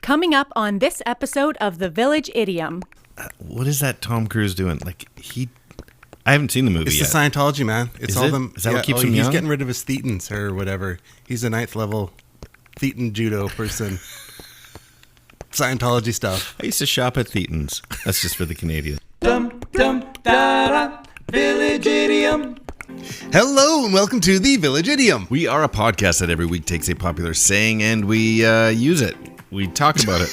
Coming up on this episode of The Village Idiom. What is that Tom Cruise doing? I haven't seen the movie yet. It's the Scientology, man. It's is all it? them. Is that what keeps him he's young? getting rid of his thetans or whatever. He's a 9th level thetan judo person. Scientology stuff. I used to shop at Thetans. That's just for the Canadians. Village Idiom. Hello and welcome to the Village Idiom. We are a podcast that every week takes a popular saying and we use it. We talk about it.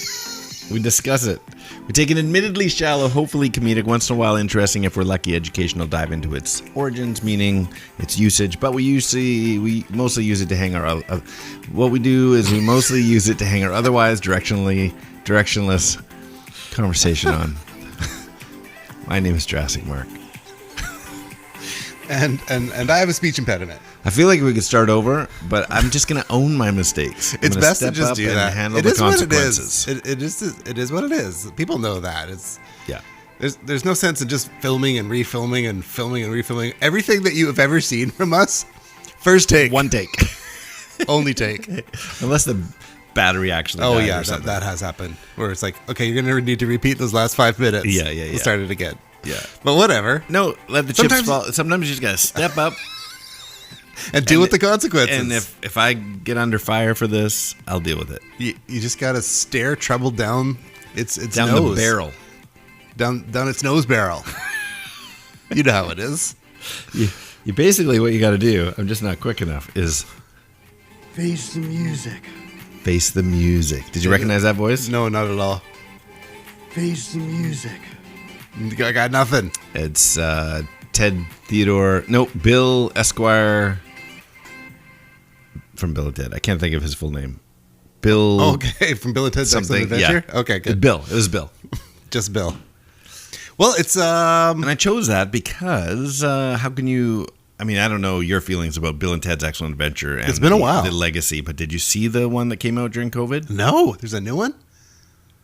We discuss it. We take an admittedly shallow, hopefully comedic, once in a while interesting, if we're lucky, educational dive into its origins, meaning its usage. But we mostly use it to hang our. What we do is we mostly use it to hang our otherwise directionless conversation on. My name is Jurassic Mark. And I have a speech impediment. I feel like we could start over, but I'm just going to own my mistakes. It's best to just do that. Handle It the is what it consequences. is. It is what it is. People know that. Yeah. There's no sense in just filming and refilming and filming and refilming. Everything that you have ever seen from us, first take. One take. Only take. Unless the battery actually Oh died yeah, or something. that has happened. Where it's like, okay, you're going to need to repeat those last 5 minutes. Yeah. We'll start it again. Yeah. But whatever. No, let the chips fall. Sometimes you just got to step up. And deal with the consequences. And if I get under fire for this, I'll deal with it. You just got to stare trouble down its Down nose. the barrel. Down its nose barrel. You know how it is. You basically, what you got to do, I'm just not quick enough, is Face.The.Music. face the music. Did you recognize that voice? No, not at all. Face.The.Music. I got nothing. It's Bill Esquire from Bill and Ted. I can't think of his full name. Bill. Okay, from Bill and Ted's Excellent something. Adventure? Yeah. Okay, good. Bill. It was Bill. Just Bill. Well, it's And I chose that because how can you? I mean, I don't know your feelings about Bill and Ted's Excellent Adventure. And It's been a while. The legacy, but did you see the one that came out during COVID? No, there's a new one?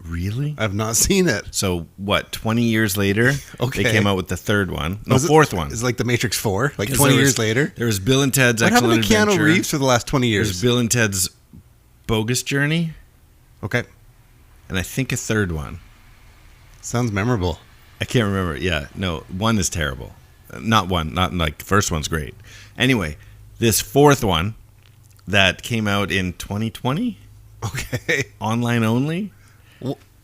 Really? I've not seen it. So what? 20 years later, Okay. they came out with the third one. No, Was it- fourth one. It's like The Matrix 4, like 'Cause 20 there years was- later. There was Bill and Ted's What Excellent happened to Adventure. Keanu Reeves for the last 20 There's years? Bill and Ted's Bogus Journey, Okay. and I think a third one. Sounds memorable. I can't remember. Yeah, no, one is terrible. Not like the first one's great. Anyway, this fourth one that came out in 2020, Okay. online only,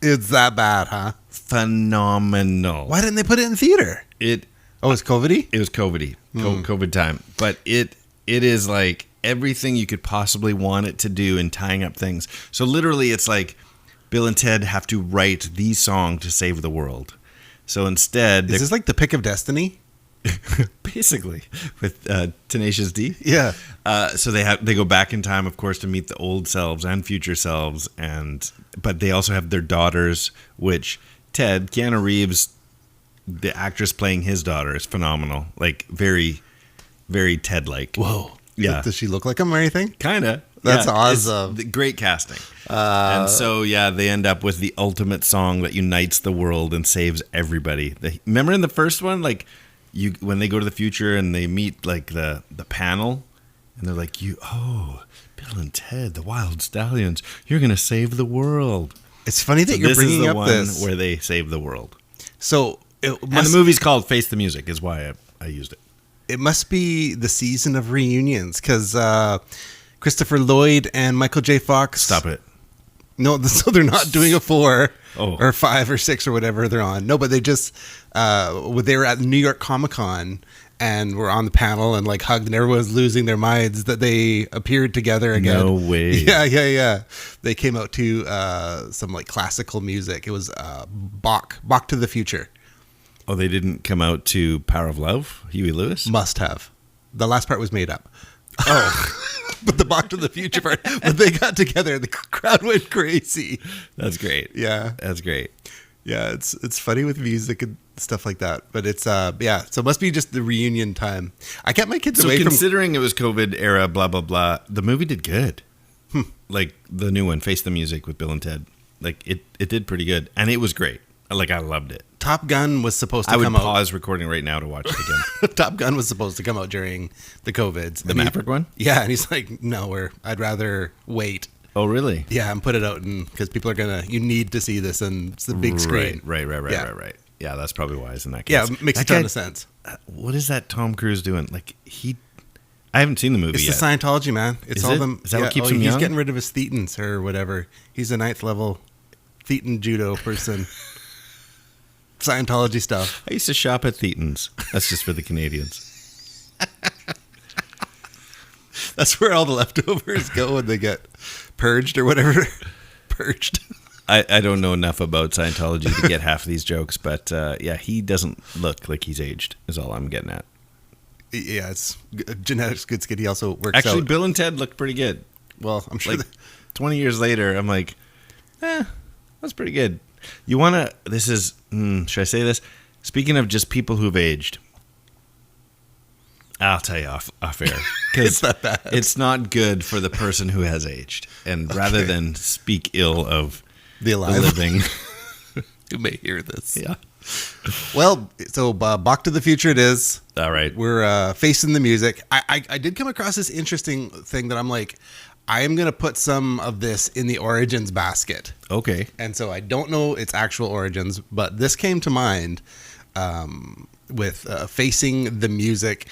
It's that bad, huh? phenomenal. Why didn't they put it in theater? It Oh, it's COVID-y? was COVID time, but it is like everything you could possibly want it to do in tying up things. So literally, it's like Bill and Ted have to write the song to save the world. So instead, Is this like The Pick of Destiny? basically with Tenacious D. Yeah. So they go back in time, of course, to meet the old selves and future selves, but they also have their daughters, which Keanu Reeves, the actress playing his daughter, is phenomenal. Like very, very Ted-like. Whoa. Yeah. Does she look like him or anything? Kinda. That's Yeah, awesome. Great casting. And so, yeah, they end up with the ultimate song that unites the world and saves everybody. Remember in the first one, like when they go to the future and they meet like the panel, and they're like, Bill and Ted, the Wild Stallions, you're gonna save the world. It's funny that you're this bringing is the up one this. where they save the world. So And the movie's called Face.The.Music, is why I used it. it must be the season of reunions because Christopher Lloyd and Michael J. Fox. Stop it. No, so they're not doing a 4 Oh. or 5 or 6 or whatever they're on. No, but they just they were at New York Comic Con and were on the panel and like hugged and everyone's losing their minds that they appeared together again. No way. Yeah. They came out to some like classical music. It was Bach to the Future. Oh, they didn't come out to Power of Love, Huey Lewis? Must have. The last part was made up. Oh. But the Bach to the Future part, when they got together, the crowd went crazy. That's great. Yeah. That's great. Yeah, it's funny with music and stuff like that. But it's so it must be just the reunion time. I kept my kids So away from considering it was COVID era, blah, blah, blah, the movie did good. Like the new one, Face.The.Music with Bill and Ted. Like it did pretty good. And it was great. Like I loved it. Top Gun was supposed to I would come out. pause recording right now to watch it again. Top Gun was supposed to come out during the COVIDs. The Maverick one? Yeah, and he's like, no, I'd rather wait. Oh, really? Yeah, and put it out, and because people are you need to see this, and it's the big screen. Right. Yeah, that's probably wise in that case. Yeah, it makes a ton of sense. What is that Tom Cruise doing? Like I haven't seen the movie It's yet. the Scientology, man. It's Is all it? them. Is that what keeps him He's young? getting rid of his thetans or whatever. He's a 9th level thetan judo person. Scientology stuff. I used to shop at Thetans. That's just for the Canadians. That's where all the leftovers go when they get purged or whatever. Purged. I don't know enough about Scientology to get half of these jokes, but yeah, he doesn't look like he's aged, is all I'm getting at. Yeah, it's genetics good skid. He also works Actually, out. Bill and Ted looked pretty good. Well, I'm sure. Like 20 years later, I'm like, that's pretty good. You want to, this is, should I say this? Speaking of just people who've aged, I'll tell you off air. It's that bad. It's not good for the person who has aged. And rather than speak ill of the alive living, who may hear this. yeah. Well, so Back to the Future it is. All right. We're facing the music. I did come across this interesting thing that I'm like, I am going to put some of this in the origins basket. Okay. And so I don't know its actual origins, but this came to mind with facing the music,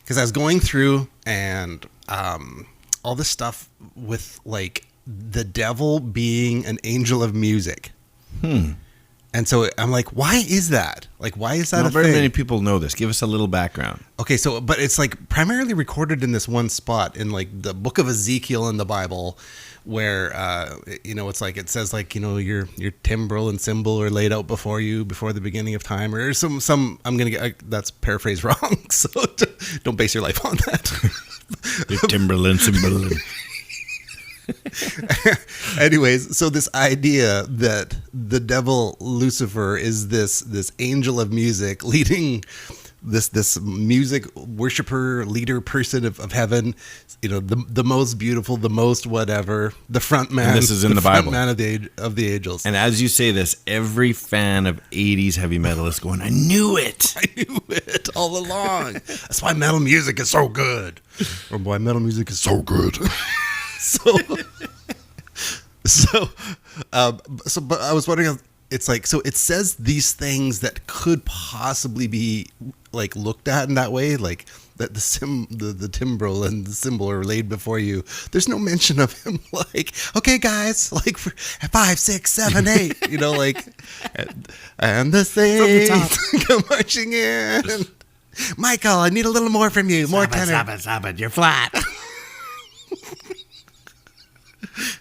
because I was going through and all this stuff with like the devil being an angel of music. And so I'm like, why is that? Like, why is that Not a very thing? many people know this. Give us a little background. Okay, so, but it's like primarily recorded in this one spot in like the book of Ezekiel in the Bible, where, it's like, it says like, your timbrel and cymbal are laid out before you before the beginning of time, or some, I'm going to get, that's paraphrased wrong. So don't base your life on that. Your Timberland symbol. Anyways, so this idea that the devil Lucifer is this angel of music leading this music worshiper leader person of heaven, the most beautiful, the most whatever, the front man. And this is in the Bible. Front man of the angels. And as you say this, every fan of 80s heavy metal is going, I knew it. I knew it all along. That's why metal music is so good. Or why metal music is so good. But I was wondering, it's like, so it says these things that could possibly be like looked at in that way, like that the timbrel and the cymbal are laid before you. There's no mention of him like, okay guys, like for 5, 6, 7, 8, like, and the saints come marching in. Michael, I need a little more from you, more tenor. Stop it, you're flat.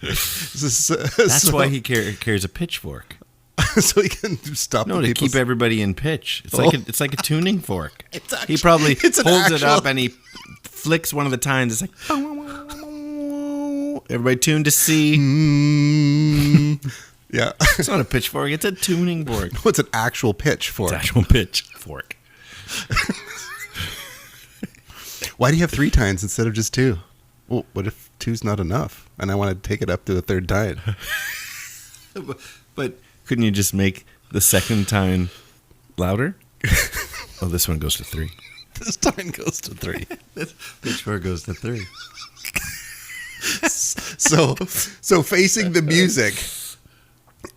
That's why he carries a pitchfork. So he can stop. No, the to people's- keep everybody in pitch. It's like a tuning fork. He actually- probably it's holds an it actual- up and he flicks one of the tines. It's like everybody tuned to C. Yeah. It's not a pitchfork. It's a tuning fork. What's an actual pitch for? It's actual pitchfork. Why do you have 3 tines instead of just 2? Well, what if 2's not enough and I want to take it up to a 3rd tine? But couldn't you just make the second tine louder? Oh, this one goes to 3. This tine goes to 3. This pitchfork goes to 3. So facing the music.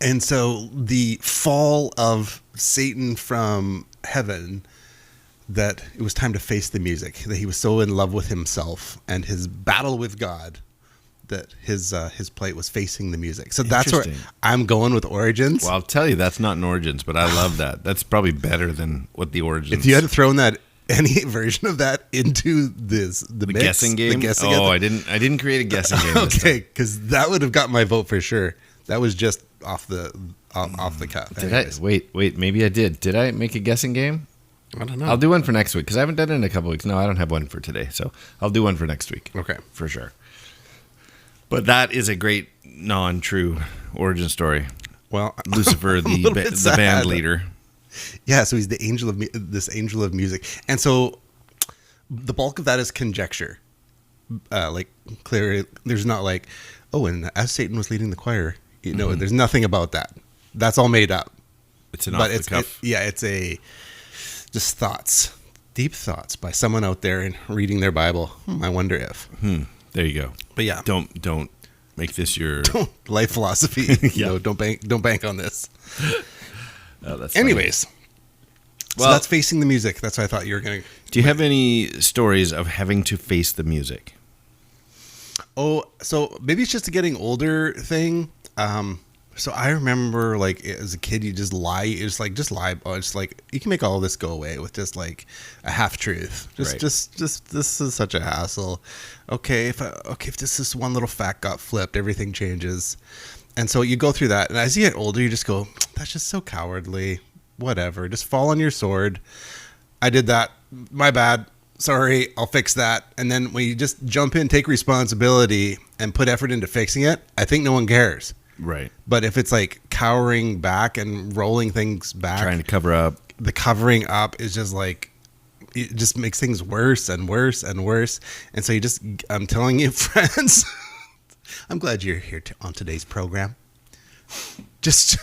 And so the fall of Satan from heaven, that it was time to face the music, that he was so in love with himself and his battle with God that his plight was facing the music. So that's where Interesting. I'm going with Origins. Well, I'll tell you, that's not in Origins, but I love that. That's probably better than what the Origins. If you had thrown that any version of that into the mix, guessing game. I didn't create a guessing game. Okay, because that would have got my vote for sure. That was just off the cuff. Did I? Wait. Maybe I did. Did I make a guessing game? I don't know. I'll do one for next week because I haven't done it in a couple weeks. No, I don't have one for today, so I'll do one for next week. Okay, for sure. But that is a great non-true origin story. Well, Lucifer, the band leader. Yeah, so he's the angel of this angel of music, and so the bulk of that is conjecture. Like clearly, there's not like, oh, and as Satan was leading the choir, there's nothing about that. That's all made up. It's an off the cuff. It's just thoughts, deep thoughts by someone out there and reading their Bible. I wonder if. There you go. But yeah, Don't make this your life philosophy. Yeah. Don't bank on this. Oh, that's funny. Anyways, Well, so that's facing the music. That's what I thought you were going to. Do you have any stories of having to face the music? Oh, so maybe it's just a getting older thing. So I remember, like, as a kid, you just lie. It's like, just lie. It's like, you can make all this go away with just like a half truth. Right. Just this is such a hassle. Okay, if this one little fact got flipped, everything changes. And so you go through that, and as you get older, you just go, that's just so cowardly. Whatever, just fall on your sword. I did that. My bad. Sorry, I'll fix that. And then when you just jump in, take responsibility, and put effort into fixing it, I think no one cares. Right. But if it's like cowering back and rolling things back, Trying to cover up. the covering up is just like, it just makes things worse and worse and worse. And so I'm telling you, friends, I'm glad you're here on today's program. Just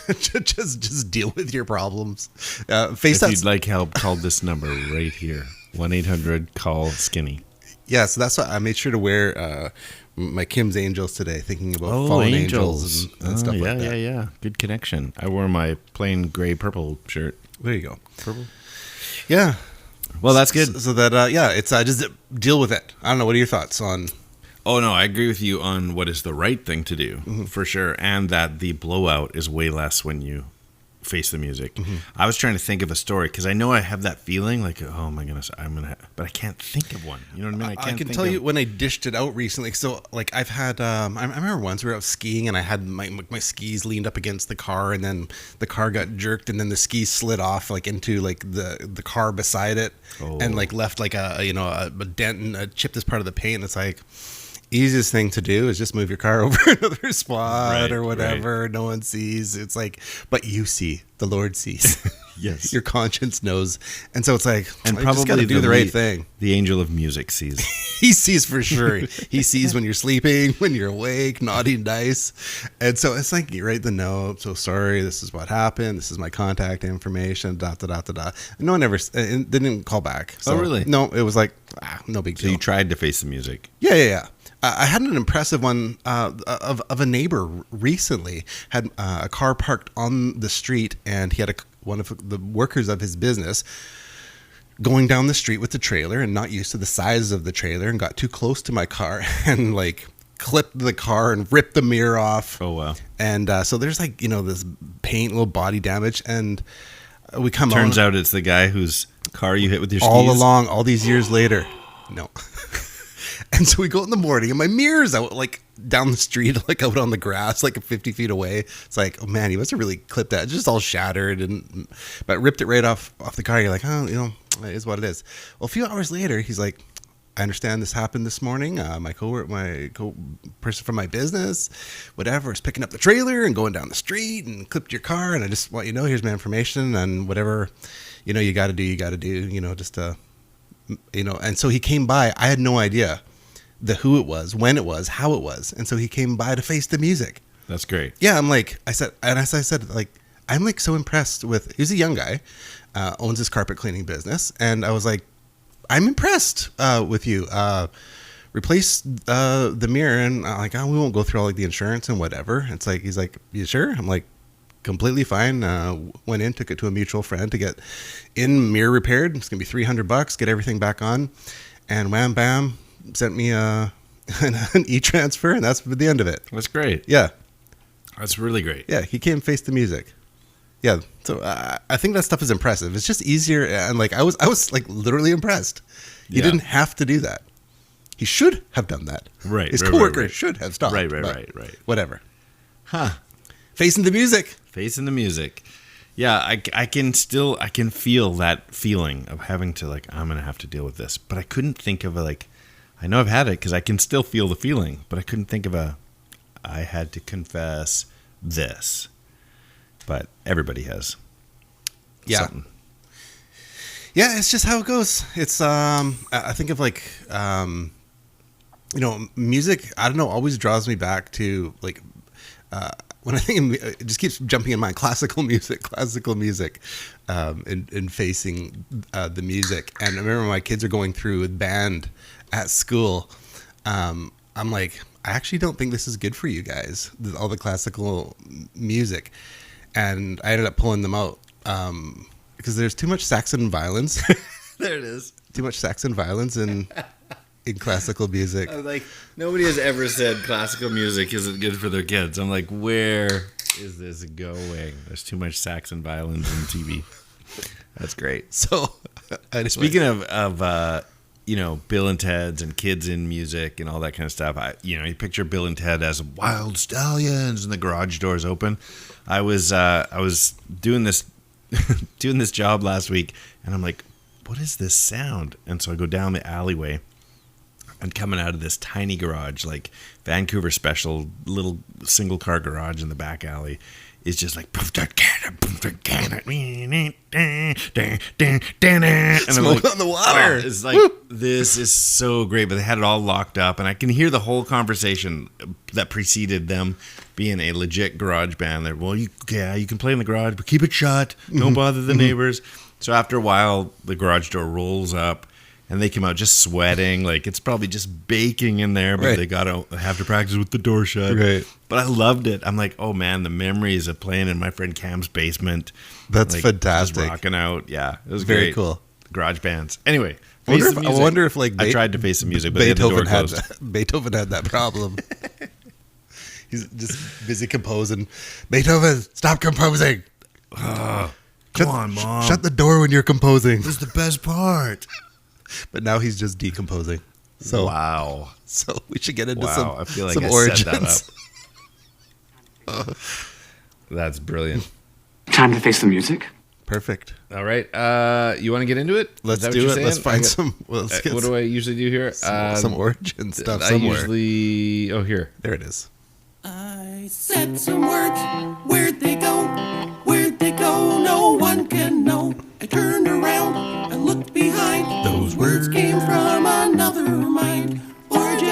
deal with your problems. If you'd like help, call this number right here. 1-800-CALL-SKINNY. Yeah, so that's why I made sure to wear my Kim's Angels today, thinking about Oh, fallen angels. and stuff like that. Yeah. Good connection. I wore my plain gray purple shirt. There you go. Purple? Yeah. Well, that's good. So that, it's just deal with it. I don't know. What are your thoughts on? Oh, no, I agree with you on what is the right thing to do, for sure. And that the blowout is way less when you face the music. I was trying to think of a story because I know I have that feeling like, oh my goodness, but I can't think of one. You know what I mean? I can tell you when I dished it out recently. So like I've had, I remember once we were out skiing and I had my skis leaned up against the car, and then the car got jerked, and then the skis slid off like into like the car beside it, and like left like a dent and chipped this part of the paint. It's like, easiest thing to do is just move your car over another spot or whatever. Right. No one sees. It's like, but you see, the Lord sees. Yes. Your conscience knows. And so it's like, and you probably just got to do the right thing. The angel of music sees. He sees for sure. He sees when you're sleeping, when you're awake, naughty and nice. And so it's like, you write the note. So sorry, this is what happened. This is my contact information, ... No one ever, they didn't call back. So, oh, really? No, it was like, no big deal. So you tried to face the music. Yeah. I had an impressive one of a neighbor recently. Had a car parked on the street, and he had one of the workers of his business going down the street with the trailer and not used to the size of the trailer, and got too close to my car and like clipped the car and ripped the mirror off. Oh, wow. And so there's like, this paint, little body damage, and we come on. Turns out it's the guy whose car you hit with your skis. All along, all these years later. No. And so we go in the morning, and my mirror's out like down the street, like out on the grass, like 50 feet away. It's like, oh man, he must have really clipped that. It's just all shattered, but ripped it right off the car. You're like, oh, it is what it is. Well, a few hours later, he's like, I understand this happened this morning. My person from my business, whatever, is picking up the trailer and going down the street and clipped your car. And I just want you to know, here's my information, and whatever, you got to do, just and so he came by. I had no idea who it was, when it was, how it was. And so he came by to face the music. That's great. Yeah. I'm like, I said, I'm like so impressed with, he's a young guy, owns his carpet cleaning business. And I was like, I'm impressed with you. Replace the mirror. And I'm like, we won't go through all like the insurance and whatever. It's like, he's like, you sure? I'm like, completely fine. Went in, took it to a mutual friend to get mirror repaired. It's gonna be $300, get everything back on, and wham bam, sent me an e-transfer, and that's the end of it. That's great. Yeah, that's really great. Yeah, he came face the music. Yeah, so I think that stuff is impressive. It's just easier, and like I was like literally impressed. He didn't have to do that. He should have done that. Right. His coworker should have stopped. Right. Whatever. Huh. Facing the music. Facing the music. Yeah, I can feel that feeling of having to, like, I'm going to have to deal with this. But I couldn't think of I know I've had it because I can still feel the feeling, but I couldn't think of I had to confess this. But everybody has something. Yeah, it's just how it goes. It's, I think of music, I don't know, always draws me back to like, when I think it just keeps jumping in mind, classical music, and facing the music. And I remember my kids are going through with band at school. I'm like, I actually don't think this is good for you guys, all the classical music. And I ended up pulling them out because there's too much Saxon violence. There it is. Too much Saxon violence in classical music. I'm like, nobody has ever said classical music isn't good for their kids. I'm like, where is this going? There's too much Saxon violence in TV. That's great. So, anyway. Speaking of Bill and Ted's and kids in music and all that kind of stuff, you picture Bill and Ted as wild stallions and the garage doors open. I was doing this job last week, and I'm like, what is this sound? And so I go down the alleyway, and coming out of this tiny garage, like Vancouver special little single car garage in the back alley, is just like smoke on the water. It's like, this is so great, but they had it all locked up, and I can hear the whole conversation that preceded them being a legit garage band. They're, well, you can play in the garage, but keep it shut. Don't bother the neighbors. So after a while, the garage door rolls up, and they come out just sweating. Like, it's probably just baking in there, but they got to have to practice with the door shut. Right. But I loved it. I'm like, oh, man, the memories of playing in my friend Cam's basement. That's fantastic. Just rocking out. Yeah, it was very great. Cool. Garage bands. Anyway, I wonder if I tried to Face the Music, but Beethoven had that problem. He's just busy composing. Beethoven, stop composing. Come on, Mom. Shut the door when you're composing. This is the best part. But now he's just decomposing. So wow. So we should get into I feel like some I origins. set that up. That's brilliant. Time to face the music. Perfect. All right. You want to get into it? Let's do it. Let's find some. What do I usually do here? Some origin stuff I somewhere. Here. There it is. I said some words. Where'd they go? Where'd they go? No one can know. I turned around and looked behind. Those words came from another mind. Origin.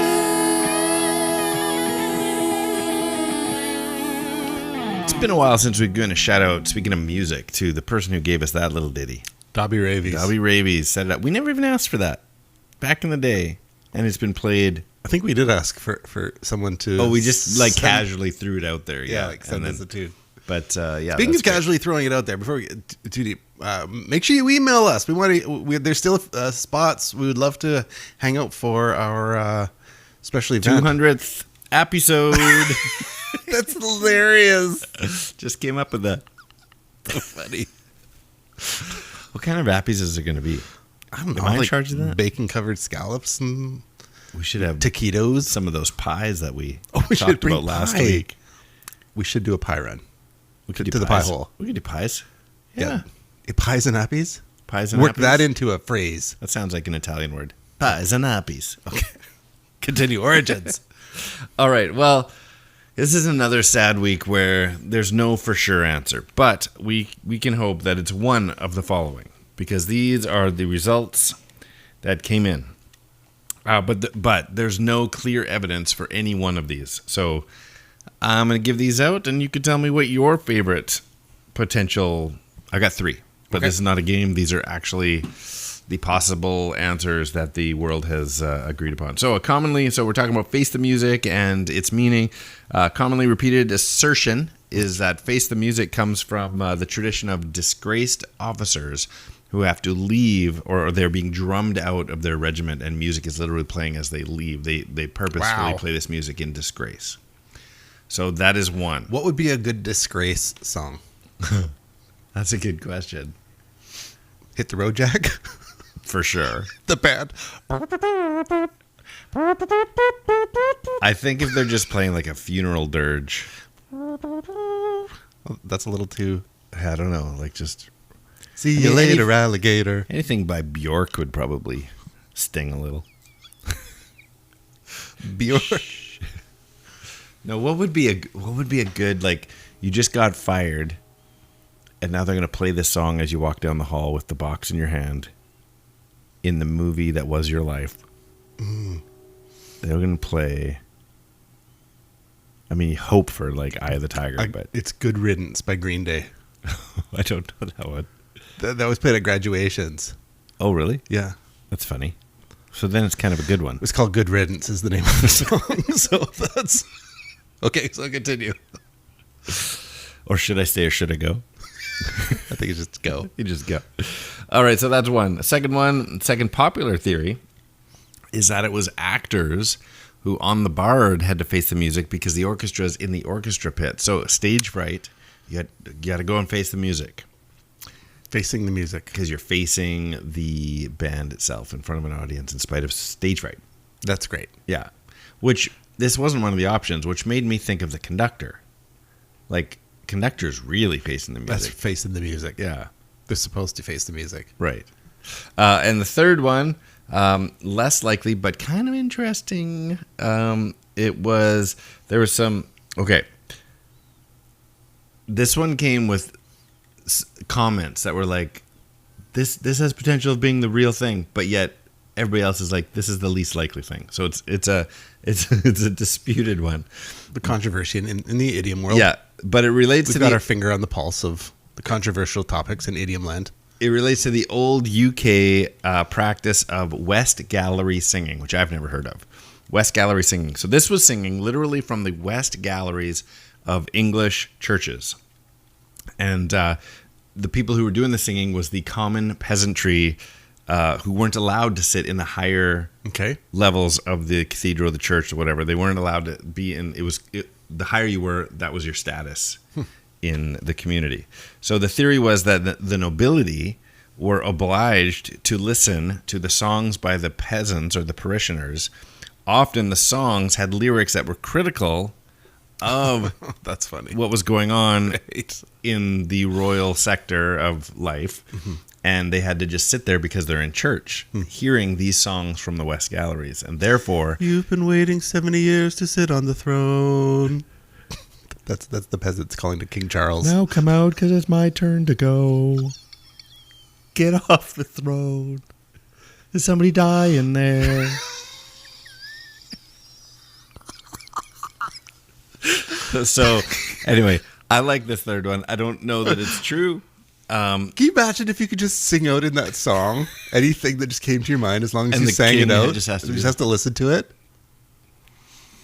It's been a while since we've given a shout out, speaking of music, to the person who gave us that little ditty. Dobby Ravies. Dobby Ravies set it up. We never even asked for that back in the day, and it's been played. I think we did ask for someone to. Oh, we just casually threw it out there. Yeah, like send us a tune. But yeah. Speaking of casually throwing it out there, before we get too deep, make sure you email us. We want to. There's still spots. We would love to hang out for our special event. 200th episode. That's hilarious. Just came up with that. So funny. What kind of appies is it going to be? I don't know. Am I in charge of that? Bacon covered scallops and We should have taquitos. Some of those pies that we should talked bring about last pie. week. We should do a pie run. We could to do the pies. pie hole. We could do pies. Yeah. Pies and appies? Pies and Work appies? that into a phrase. That sounds like an Italian word. Pies and appies. Okay. Continue origins. All right. Well, this is another sad week where there's no for sure answer, but we can hope that it's one of the following, because these are the results that came in. But there's no clear evidence for any one of these. So I'm going to give these out, and you can tell me what your favorite potential. I got 3, but This is not a game. These are actually the possible answers that the world has agreed upon. So we're talking about Face the Music and its meaning. Commonly repeated assertion is that Face the Music comes from the tradition of disgraced officers who have to leave, or they're being drummed out of their regiment, and music is literally playing as they leave. They purposefully play this music in disgrace. So that is one. What would be a good disgrace song? That's a good question. Hit the Road Jack? For sure. The band. I think if they're just playing like a funeral dirge. That's a little too... I don't know. Like just... See you later, alligator. Anything by Bjork would probably sting a little. Bjork. No, what would be a good, like, you just got fired, and now they're going to play this song as you walk down the hall with the box in your hand in the movie that was your life. They're going to play, I mean, you hope for, like, Eye of the Tiger, but... It's Good Riddance by Green Day. I don't know that one. That was played at graduations. Oh, really? Yeah. That's funny. So then it's kind of a good one. It's called Good Riddance is the name of the song. So that's... Okay, so continue. Or should I stay or should I go? I think it's just go. You just go. All right, so that's one. Second popular theory is that it was actors who on the Bard had to face the music because the orchestra is in the orchestra pit. So stage fright, you got to go and face the music. Facing the music. Because you're facing the band itself in front of an audience in spite of stage fright. That's great. Yeah. Which, this wasn't one of the options, which made me think of the conductor. Like, conductor's really facing the music. That's facing the music. Yeah. They're supposed to face the music. Right. And the third one, less likely, but kind of interesting. There was some, okay. This one came with comments that were like, this has potential of being the real thing, but yet everybody else is like, this is the least likely thing. So it's a disputed one. The controversy in the idiom world. Yeah, but it relates We've to got our finger on the pulse of the controversial topics in idiom land. It relates to the old UK practice of West Gallery singing, which I've never heard of. West Gallery singing. So this was singing literally from the West Galleries of English churches. And the people who were doing the singing was the common peasantry who weren't allowed to sit in the higher levels of the cathedral, the church, or whatever. They weren't allowed to be in. The higher you were, that was your status in the community. So the theory was that the nobility were obliged to listen to the songs by the peasants or the parishioners. Often the songs had lyrics that were critical of that's funny what was going on in the royal sector of life. Mm-hmm. And they had to just sit there because they're in church hearing these songs from the West Galleries. And therefore... You've been waiting 70 years to sit on the throne. That's the peasants calling to King Charles. Now come out because it's my turn to go. Get off the throne. There's somebody dying there. So, anyway, I like this third one. I don't know that it's true. Can you imagine if you could just sing out in that song anything that just came to your mind as long as you sang it out? Just has to listen to it.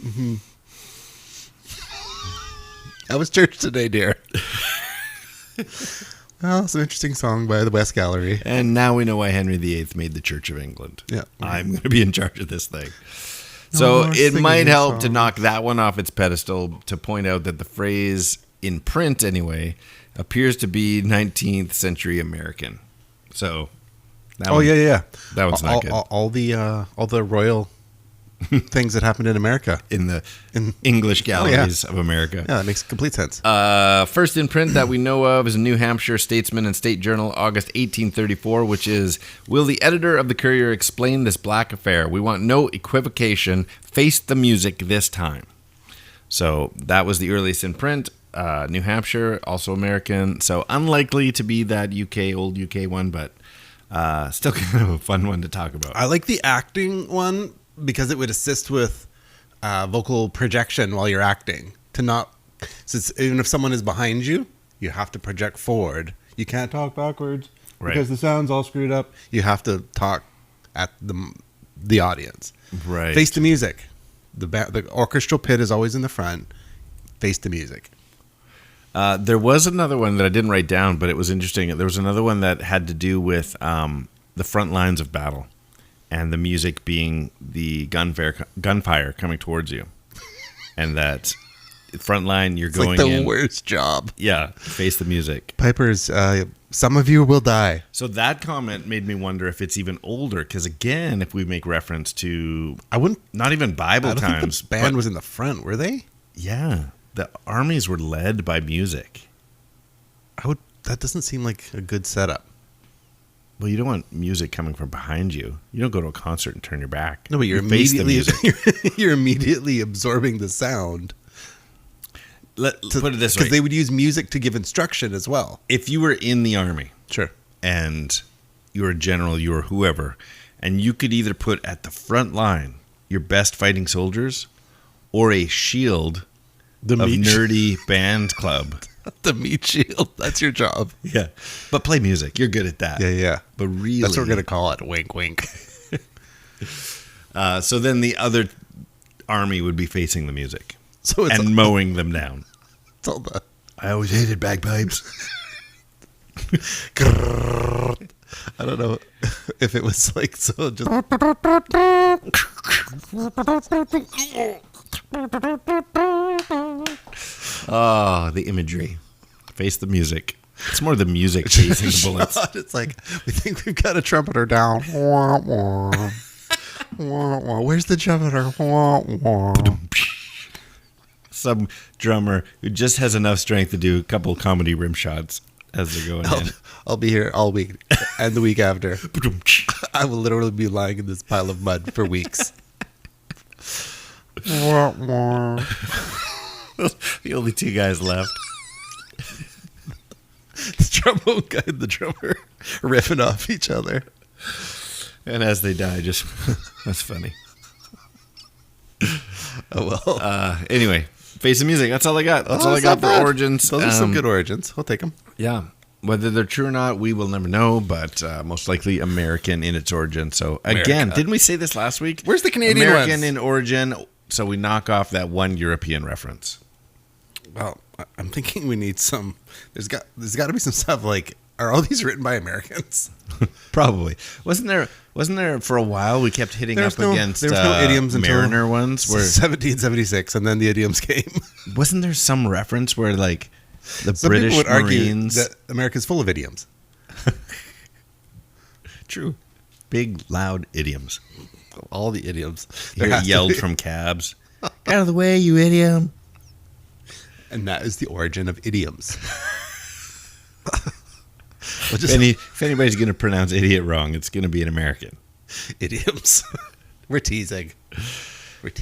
Mm-hmm. How was church today, dear? Well, it's an interesting song by the West Gallery. And now we know why Henry VIII made the Church of England. Yeah. I'm going to be in charge of this thing. So it might help to knock that one off its pedestal to point out that the phrase, in print anyway, appears to be 19th century American. So, that one's not good. All the royal things that happened in America, in the English galleries of America. Yeah, that makes complete sense. First in print that we know of is a New Hampshire Statesman and State Journal, August 1834, which is, "Will the editor of the Courier explain this black affair? We want no equivocation. Face the music this time." So that was the earliest in print. New Hampshire, also American. So unlikely to be that old UK one, but still kind of a fun one to talk about. I like the acting one because it would assist with vocal projection while you're acting. Since even if someone is behind you, you have to project forward. You can't talk backwards because the sound's all screwed up. You have to talk at the audience. Right. Face the music. The orchestral pit is always in the front. Face the music. There was another one that I didn't write down, but it was interesting. There was another one that had to do with the front lines of battle and the music being the gunfire coming towards you. And that front line, you're going like the in. worst job. Yeah, face the music. Pipers, some of you will die. So that comment made me wonder if it's even older, because again, if we make reference to, not even Bible times. Think the band was in the front, were they? Yeah. The armies were led by music. That doesn't seem like a good setup. Well, you don't want music coming from behind you. You don't go to a concert and turn your back. No, but you're immediately absorbing the sound. Let's put it this way. Because they would use music to give instruction as well. If you were in the army, sure, and you were a general, you were whoever, and you could either put at the front line your best fighting soldiers or a shield of nerdy band club. The meat shield. That's your job. Yeah. But play music. You're good at that. Yeah. But really, that's what we're going to call it. Wink, wink. So then the other army would be facing the music So it's and mowing them down. It's all the. I always hated bagpipes. I don't know if it was like so just. Oh, the imagery. Face the music. It's more the music chasing the bullets. It's like, we think we've got a trumpeter down. Wah, wah. Wah, wah. Where's the trumpeter? Wah, wah. Some drummer who just has enough strength to do a couple comedy rim shots as they're going in. I'll be here all week and the week after. I will literally be lying in this pile of mud for weeks. Wah, wah. The only two guys left. The trombone guy and the drummer riffing off each other. And as they die, just that's funny. Oh well. Anyway, Face the Music. That's all I got. That's all I got for origins. Those are some good origins. We'll take them. Yeah. Whether they're true or not, we will never know, but most likely American in its origin. So again, America. didn't we say this last week? Where's the Canadian American ones? in origin, so we knock off that one European reference. Well, I'm thinking we need some. There's got to be some stuff like. Are all these written by Americans? Probably. Wasn't there for a while we kept hitting There's up no- against there was no idioms until Mariner ones where 1776, and then the idioms came. wasn't there some reference where like the Some British people would Marines argue that America's full of idioms. True. Big loud idioms. All the idioms. Hear There it has to yelled be. from cabs. Out of the way, you idiom. And that is the origin of idioms. If anybody's going to pronounce idiot wrong, it's going to be an American. Idioms. We're teasing.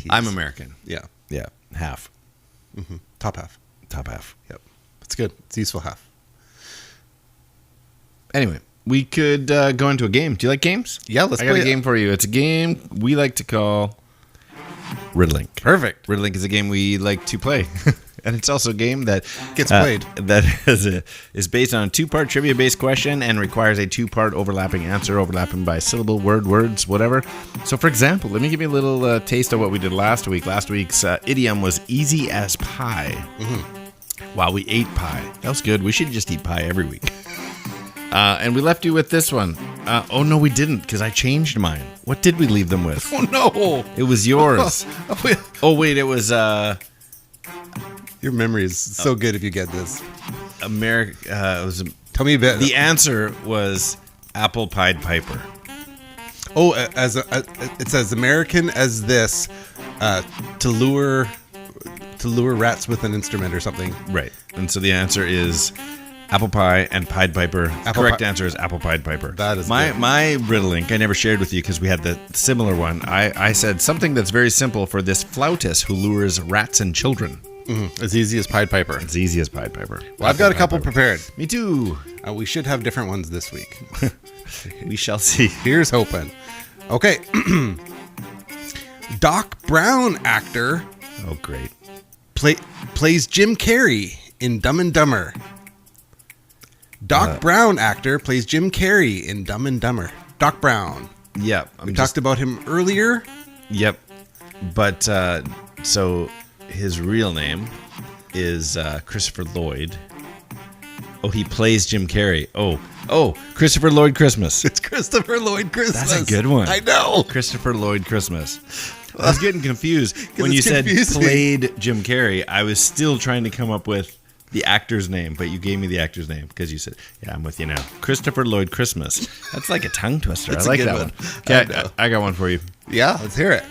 I'm American. Yeah. Yeah, half. Top half. Top half. Yep. It's good. It's a useful half. Anyway, we could go into a game. Do you like games? Yeah, let's I got play a game for you. It's a game we like to call Riddlink. Perfect. Riddlink is a game we like to play. And it's also a game that Gets played. That is based on a two-part trivia-based question and requires a two-part overlapping answer, overlapping by syllable, words, whatever. So, for example, let me give you a little taste of what we did last week. Last week's idiom was easy as pie. Wow, we ate pie. That was good. We should just eat pie every week. And we left you with this one. Oh, no, we didn't, because I changed mine. What did we leave them with? Oh, no. It was yours. Oh, wait, it was... Your memory is so good if you get this. It was Tell me a bit. the answer was apple pied piper. Oh, it says American as this to lure rats with an instrument or something. Right. And so the answer is apple pie and pied piper. Apple Correct pie. answer is apple pied piper. That is my good. my Riddlink. I never shared with you because we had the similar one. I said something that's very simple for this flautist who lures rats and children. As easy as Pied Piper. It's easy as pied piper. Well, I've got a couple prepared. Me too. We should have different ones this week. We shall see. Here's hoping. Okay. Doc Brown actor Oh, great. plays Jim Carrey in Dumb and Dumber. Doc Brown actor plays Jim Carrey in Dumb and Dumber. Doc Brown. Yep. We talked about him earlier. Yep. But so his real name is Christopher Lloyd. Oh, he plays Jim Carrey. Oh, Christopher Lloyd Christmas. It's Christopher Lloyd Christmas. That's a good one. I know. Christopher Lloyd Christmas. I was getting confused when you it's said confusing. played Jim Carrey. I was still trying to come up with the actor's name, but you gave me the actor's name because you said, "Yeah, I'm with you now." Christopher Lloyd Christmas. That's like a tongue twister. It's I a like good that one. one. I Okay, know. I got one for you. Yeah, let's hear it.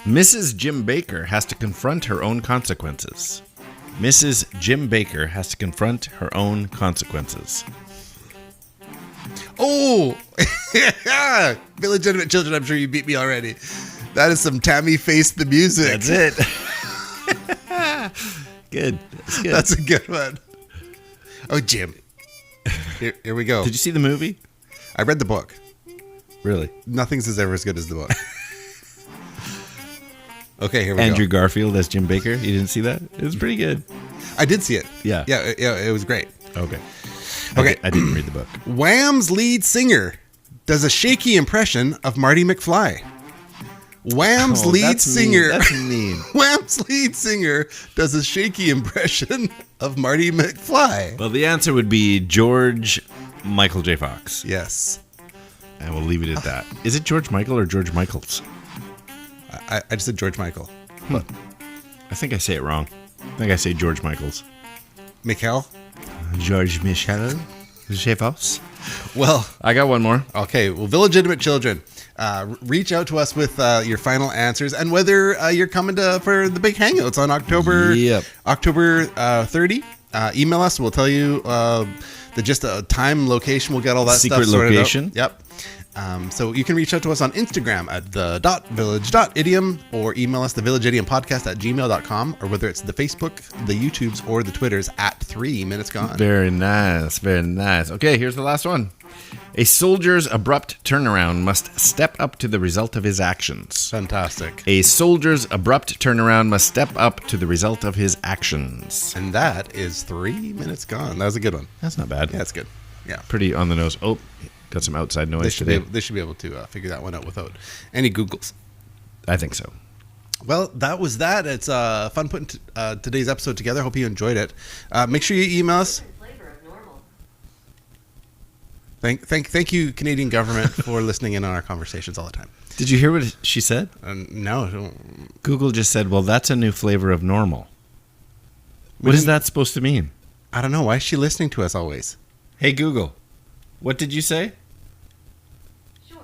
Mrs. Jim Baker has to confront her own consequences. Mrs. Jim Baker has to confront her own consequences. Oh, Village Idiom Children. I'm sure you beat me already. That is some Tammy Face.The.Music. That's it. Good. That's good. That's a good one. Oh, Jim. Here we go. Did you see the movie? I read the book. Really? Nothing's ever as good as the book. Okay, here we Andrew go. Garfield as Jim Baker. You didn't see that? It was pretty good. I did see it. Yeah. Yeah, it was great. Okay. Okay. I didn't read the book. Wham's lead singer does a shaky impression of Marty McFly. Wham's Oh, lead that's singer. mean. That's mean. Wham's lead singer does a shaky impression of Marty McFly. Well, the answer would be George Michael J. Fox. Yes. And we'll leave it at that. Is it George Michael or George Michaels? I just said George Michael. I think I say it wrong. I think I say George Michaels. Michael? George Michel J. Fox. Well, I got one more. okay. Well, Village Children, reach out to us with your final answers and whether you're coming for the big hangouts on October 30. Email us. We'll tell you just a time, location. We'll get all that Secret stuff sorted location. out. Yep. So you can reach out to us on Instagram at the.village.idiom or email us thevillageidiompodcast@gmail.com, or whether it's the Facebook, the YouTubes, or the Twitters at 3 Minutes Gone. Very nice. Very nice. Okay, here's the last one. A soldier's abrupt turnaround must step up to the result of his actions. Fantastic. A soldier's abrupt turnaround must step up to the result of his actions. And that is 3 Minutes Gone. That was a good one. That's not bad. Yeah, that's good. Yeah. Pretty on the nose. Oh, got some outside noise They should, be today. able to figure that one out without any Googles. I think so. Well, that was that. It's fun putting today's episode together. Hope you enjoyed it. Make sure you email us. Thank you, Canadian government, for listening in on our conversations all the time. Did you hear what she said? No. Google just said, well, that's a new flavor of normal. What is that supposed to mean? I don't know. Why is she listening to us always? Hey, Google, what did you say? Sure.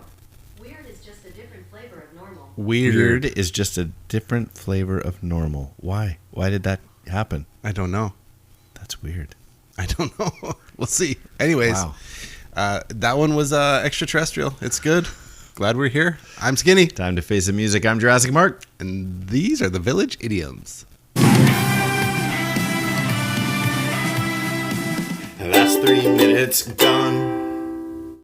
Weird is just a different flavor of normal. Weird is just a different flavor of normal. Why? Why did that happen? I don't know. That's weird. I don't know. We'll see. Anyways, Wow. that one was extraterrestrial. It's good. Glad we're here. I'm Skinny. Time to face the music. I'm Jurassic Mark. And these are the Village Idioms. That's 3 minutes gone.